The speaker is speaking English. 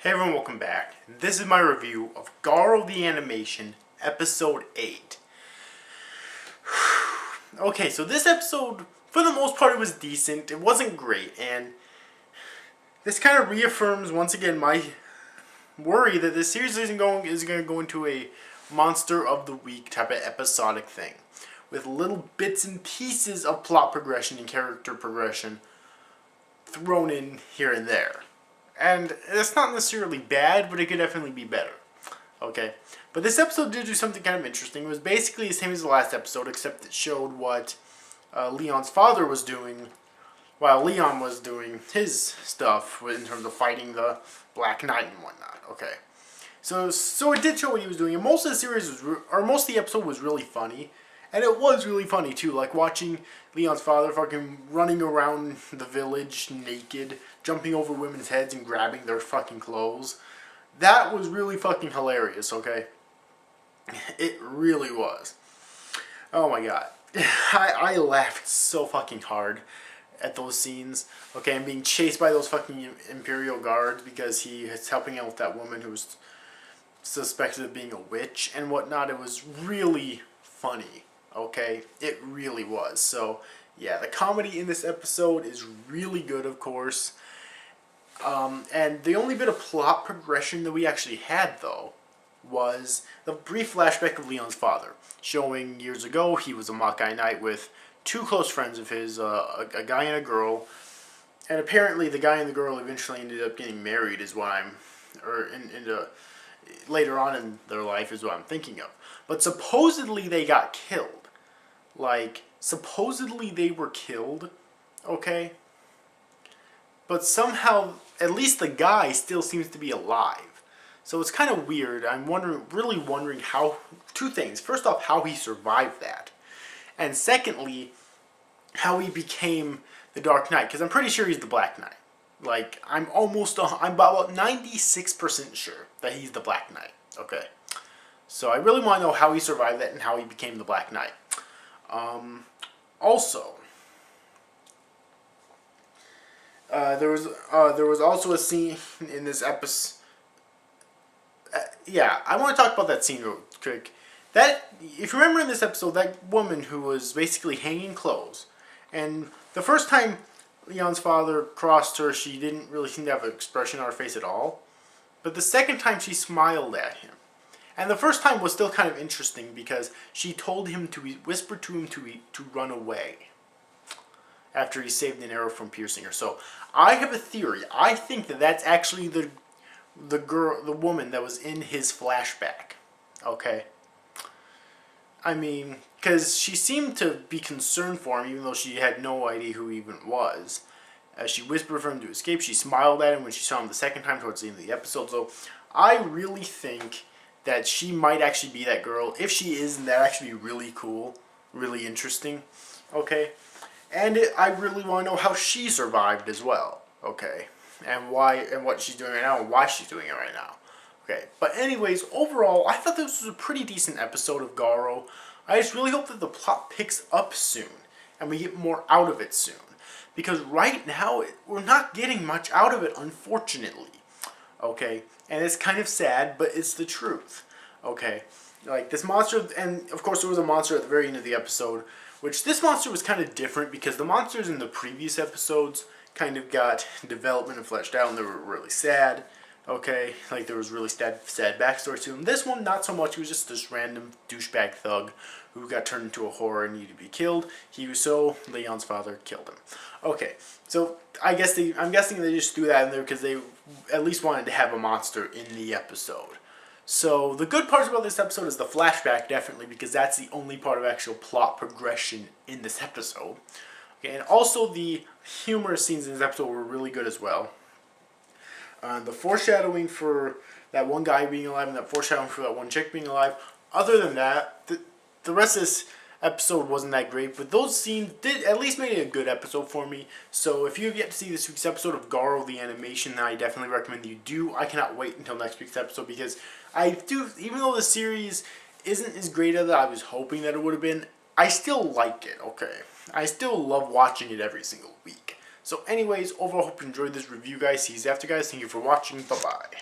Hey everyone, welcome back. This is my review of Garo the Animation, Episode 8. Okay, so this episode, for the most part, it was decent. It wasn't great, and this kind of reaffirms, once again, my worry that this series is going to go into a Monster of the Week type of episodic thing, with little bits and pieces of plot progression and character progression thrown in here and there. And it's not necessarily bad, but it could definitely be better. Okay? But this episode did do something kind of interesting. It was basically the same as the last episode, except it showed what Leon's father was doing while Leon was doing his stuff in terms of fighting the Black Knight and whatnot. Okay? So it did show what he was doing. And most of the series was, or most of the episode was really funny. And it was really funny too, like watching Leon's father fucking running around the village naked, jumping over women's heads and grabbing their fucking clothes. That was really fucking hilarious, okay? It really was. Oh my god. I laughed so fucking hard at those scenes. Okay, and being chased by those fucking Imperial guards because he is helping out with that woman who was suspected of being a witch and whatnot. It was really funny. Okay, it really was. So, yeah, the comedy in this episode is really good, of course. And the only bit of plot progression that we actually had, though, was the brief flashback of Leon's father, showing years ago he was a Makai Knight with two close friends of his, a guy and a girl, and apparently the guy and the girl eventually ended up getting married, is what later on in their life is what I'm thinking of. But supposedly they got killed. Like, supposedly they were killed, okay? But somehow, at least the guy still seems to be alive. So it's kind of weird. I'm really wondering how, two things. First off, how he survived that. And secondly, how he became the Dark Knight. Because I'm pretty sure he's the Black Knight. Like, I'm about 96% sure that he's the Black Knight, okay? So I really want to know how he survived that and how he became the Black Knight. Also, there was also a scene in this episode. Yeah, I want to talk about that scene real quick. That, if you remember in this episode, that woman who was basically hanging clothes, and the first time Leon's father crossed her, she didn't really seem to have an expression on her face at all. But the second time, she smiled at him. And the first time was still kind of interesting because she told him whispered to him to run away after he saved an arrow from piercing her. So I have a theory. I think that that's actually the woman that was in his flashback. Okay. I mean, because she seemed to be concerned for him, even though she had no idea who he even was. As she whispered for him to escape, she smiled at him when she saw him the second time towards the end of the episode. So I really think that she might actually be that girl. If she is, then that'd actually be really cool, really interesting, okay? And I really want to know how she survived as well, okay? And what she's doing right now, and why she's doing it right now, okay? But anyways, overall, I thought this was a pretty decent episode of Garo. I just really hope that the plot picks up soon, and we get more out of it soon. Because right now, we're not getting much out of it, unfortunately. Okay, and it's kind of sad, but it's the truth. Okay, like this monster, and of course there was a monster at the very end of the episode, which this monster was kind of different because the monsters in the previous episodes kind of got development and fleshed out, and they were really sad. Okay, like there was really sad backstory to them. This one, not so much. He was just this random douchebag thug who got turned into a horror and needed to be killed. Leon's father killed him. Okay, so I'm guessing they just threw that in there because they at least wanted to have a monster in the episode. So the good part about this episode is the flashback, definitely, because that's the only part of actual plot progression in this episode. Okay, and also the humorous scenes in this episode were really good as well. The foreshadowing for that one guy being alive and that foreshadowing for that one chick being alive. Other than that, the rest of this episode wasn't that great, but those scenes did at least make it a good episode for me. So if you have yet to see this week's episode of Garo the Animation, then I definitely recommend that you do. I cannot wait until next week's episode because even though the series isn't as great as I was hoping that it would have been, I still like it, okay? I still love watching it every single week. So anyways, overall, hope you enjoyed this review, guys. See you after, guys. Thank you for watching. Bye-bye.